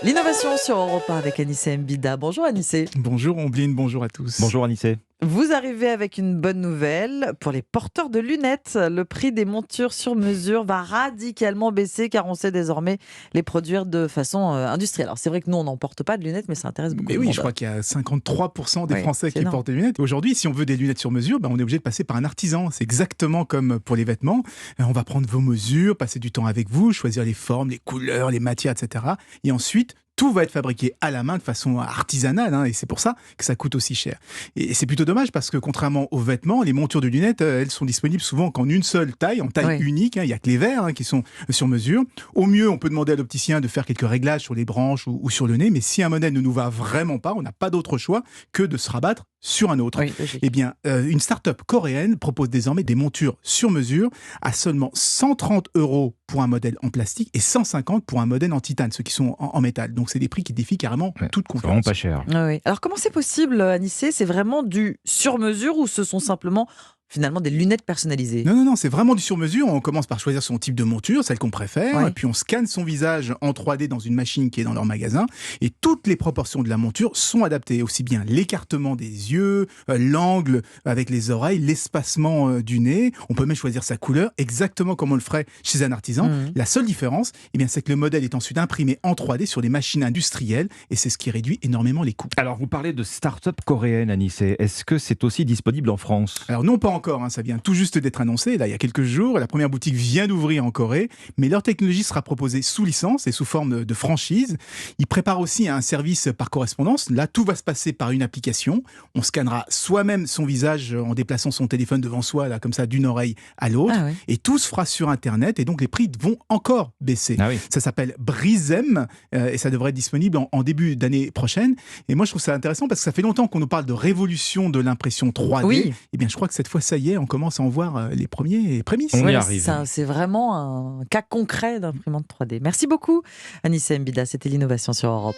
L'innovation sur Europe 1 avec Anissé Mbida. Bonjour Anissé. Bonjour Ombline, bonjour à tous. Bonjour Anissé. Vous arrivez avec une bonne nouvelle pour les porteurs de lunettes. Le prix des montures sur mesure va radicalement baisser car on sait désormais les produire de façon industrielle. Alors c'est vrai que nous on n'en porte pas de lunettes mais ça intéresse beaucoup Mais de oui, monde. je crois qu'il y a 53% des Oui, Français c'est qui énorme. portent des lunettes. Aujourd'hui, si on veut des lunettes sur mesure, on est obligé de passer par un artisan. C'est exactement comme pour les vêtements. On va prendre vos mesures, passer du temps avec vous, choisir les formes, les couleurs, les matières, etc. Et ensuite, tout va être fabriqué à la main de façon artisanale, et c'est pour ça que ça coûte aussi cher. Et c'est plutôt dommage parce que contrairement aux vêtements, les montures de lunettes, elles sont disponibles souvent qu'en une seule taille, en taille unique. Il n'y a que les verres qui sont sur mesure. Au mieux, on peut demander à l'opticien de faire quelques réglages sur les branches ou sur le nez, mais si un modèle ne nous va vraiment pas, on n'a pas d'autre choix que de se rabattre sur un autre. Oui, logique. Eh bien, une start-up coréenne propose désormais des montures sur mesure à seulement 130 € pour un modèle en plastique et 150 pour un modèle en titane, ceux qui sont en métal. Donc, c'est des prix qui défient carrément toute C'est vraiment concurrence. pas cher. Oui. Alors comment c'est possible Anissé? C'est vraiment du sur mesure ou ce sont simplement finalement des lunettes personnalisées? Non, c'est vraiment du sur-mesure. On commence par choisir son type de monture, celle qu'on préfère, Ouais. et puis on scanne son visage en 3D dans une machine qui est dans leur magasin, et toutes les proportions de la monture sont adaptées, aussi bien l'écartement des yeux, l'angle avec les oreilles, l'espacement du nez. On peut même choisir sa couleur exactement comme on le ferait chez un artisan. La seule différence, c'est que le modèle est ensuite imprimé en 3D sur des machines industrielles, et c'est ce qui réduit énormément les coûts. Alors vous parlez de start-up coréenne Anissé. Est-ce que c'est aussi disponible en France? Alors non, pas encore, ça vient tout juste d'être annoncé, là, il y a quelques jours. La première boutique vient d'ouvrir en Corée, mais leur technologie sera proposée sous licence et sous forme de franchise. Ils préparent aussi un service par correspondance. Là, tout va se passer par une application. On scannera soi-même son visage en déplaçant son téléphone devant soi, là, comme ça, d'une oreille à l'autre. Ah ouais. Et tout se fera sur Internet, et donc les prix vont encore baisser. Ah oui. Ça s'appelle Brizem, et ça devrait être disponible en début d'année prochaine. Et moi, je trouve ça intéressant parce que ça fait longtemps qu'on nous parle de révolution de l'impression 3D. Oui. Je crois que cette fois, ça y est, on commence à en voir les premiers prémices. On y Ouais, arrive. c'est vraiment un cas concret d'imprimante 3D. Merci beaucoup Anissé Mbida, c'était l'innovation sur Europe.